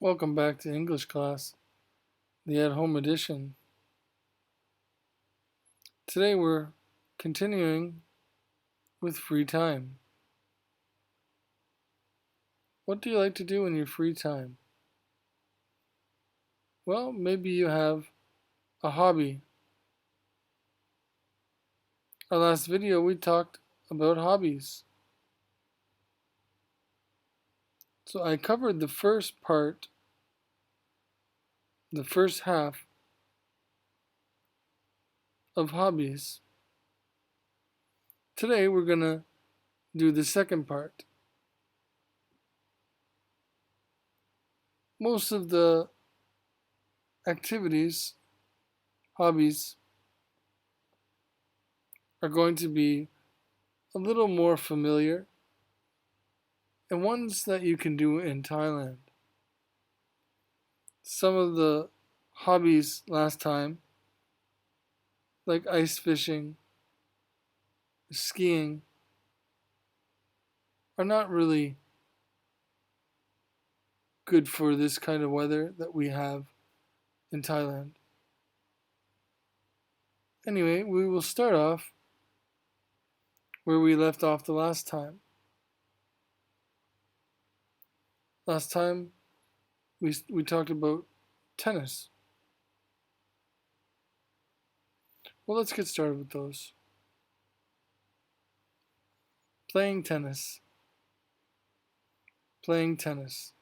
Welcome back to English class, the at-home edition. Today we're continuing with free time. What do you like to do in your free time? Well, maybe you have a hobby. Our last video we talked about hobbies. So I covered the first part, the first half of hobbies. Today we're going to do the second part. Most of the activities, hobbies, are going to be a little more familiar and ones that you can do in Thailand. Some of the hobbies last time, like ice fishing, skiing, are not really good for this kind of weather that we have in Thailand. Anyway, we will start off where we left off the last time. Last time we talked about tennis. Well, let's get started with those. Playing tennis. Playing tennis.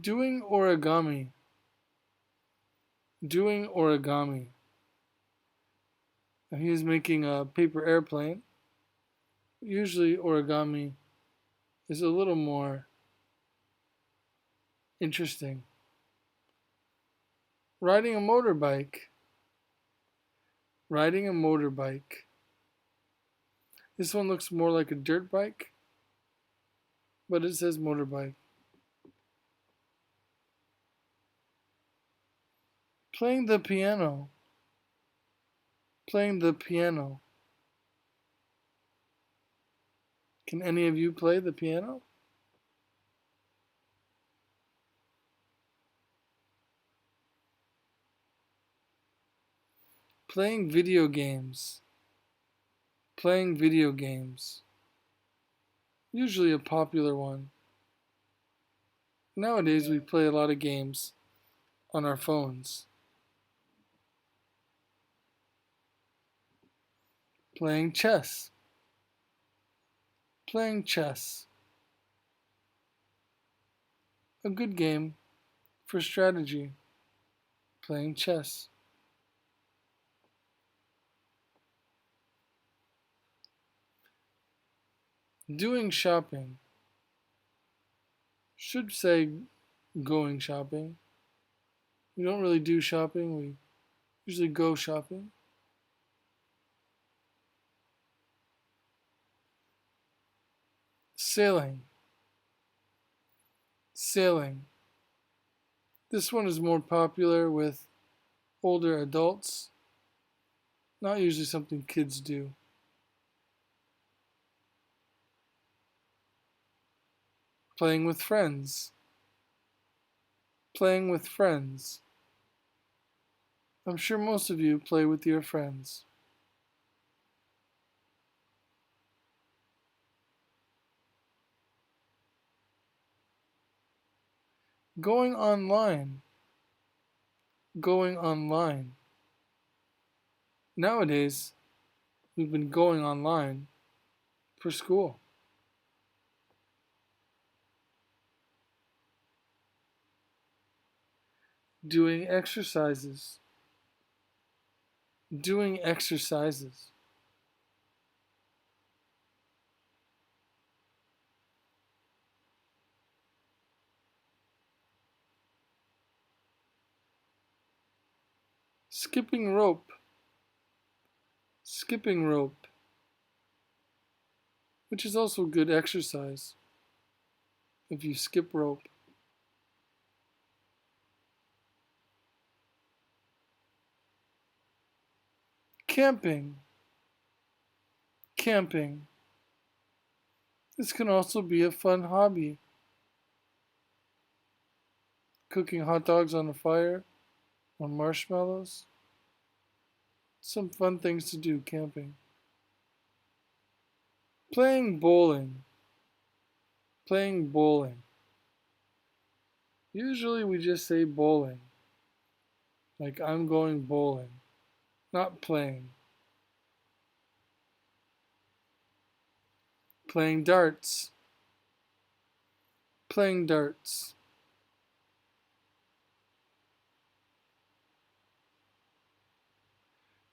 Doing origami. Doing origami. Now, he is making a paper airplane. Usually origami is a little more interesting. Riding a motorbike. Riding a motorbike. This one looks more like a dirt bike, but it says motorbike. Playing the piano. Playing the piano. Can any of you play the piano? Playing video games. Playing video games. Usually a popular one. Nowadays we play a lot of games on our phones. Playing chess. Playing chess. A good game for strategy. Playing chess. Doing shopping. Should say going shopping. We don't really do shopping, we usually go shopping. Sailing. Sailing. This one is more popular with older adults. Not usually something kids do. Playing with friends. Playing with friends. I'm sure most of you play with your friends. Going online. Going online. Nowadays, we've been going online for school. Doing exercises. Doing exercises. skipping rope, skipping rope, which is also good exercise if you skip rope. Camping, camping. This can also be a fun hobby. Cooking hot dogs on a fire or marshmallows. Some fun things to do camping. Playing bowling, playing bowling. Usually we just say bowling, like I'm going bowling, not playing. Playing darts, playing darts.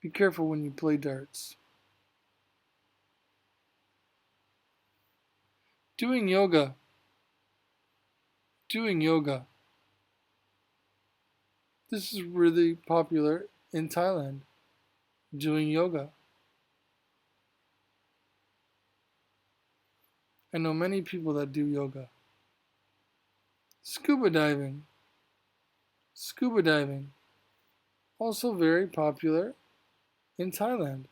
Be careful when you play darts. Doing yoga, doing yoga. This is really popular in Thailand, doing yoga. I know many people that do yoga. Scuba diving, scuba diving. Also very popular in Thailand.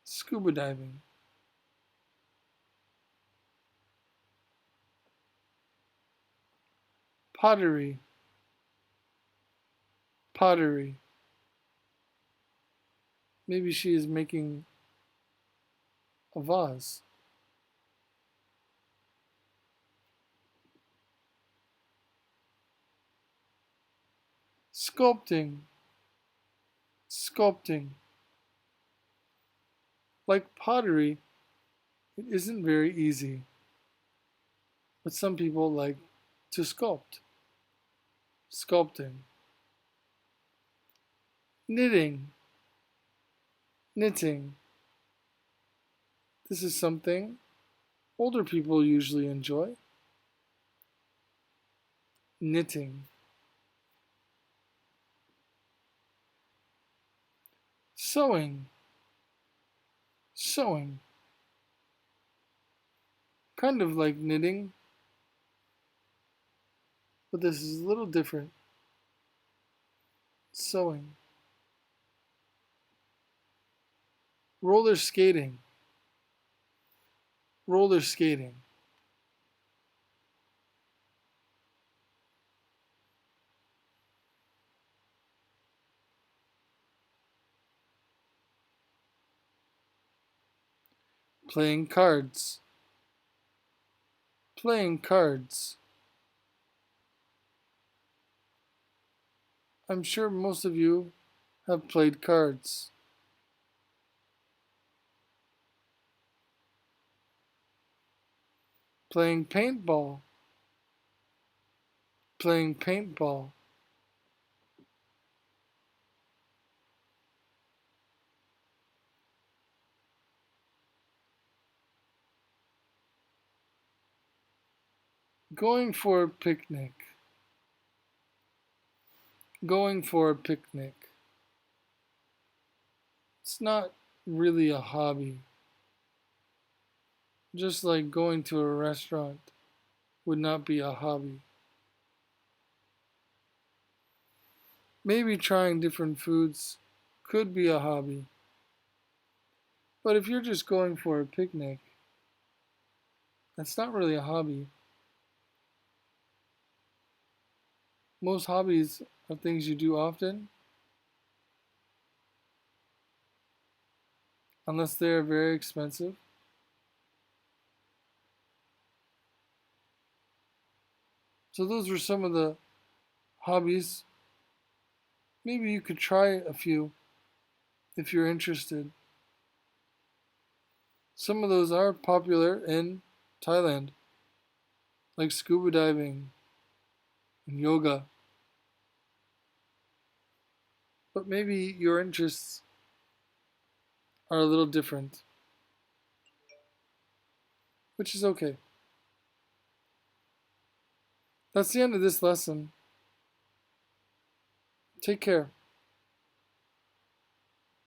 Scuba diving. Pottery, pottery. Maybe she is making a vase. Sculpting, sculpting. Like pottery, it isn't very easy, but some people like to sculpt. Sculpting. Knitting, knitting. This is something older people usually enjoy. Knitting. Sewing, sewing. Kind of like knitting, but this is a little different. Sewing. Roller skating, roller skating. Playing cards, playing cards. I'm sure most of you have played cards. Playing paintball, playing paintball. Going for a picnic, going for a picnic. It's not really a hobby. Just like going to a restaurant would not be a hobby. Maybe trying different foods could be a hobby. But if you're just going for a picnic, that's not really a hobby. Most hobbies are things you do often, unless they're very expensive. So those were some of the hobbies. Maybe you could try a few if you're interested. Some of those are popular in Thailand, like scuba diving and yoga. But maybe your interests are a little different, which is okay. That's the end of this lesson. Take care.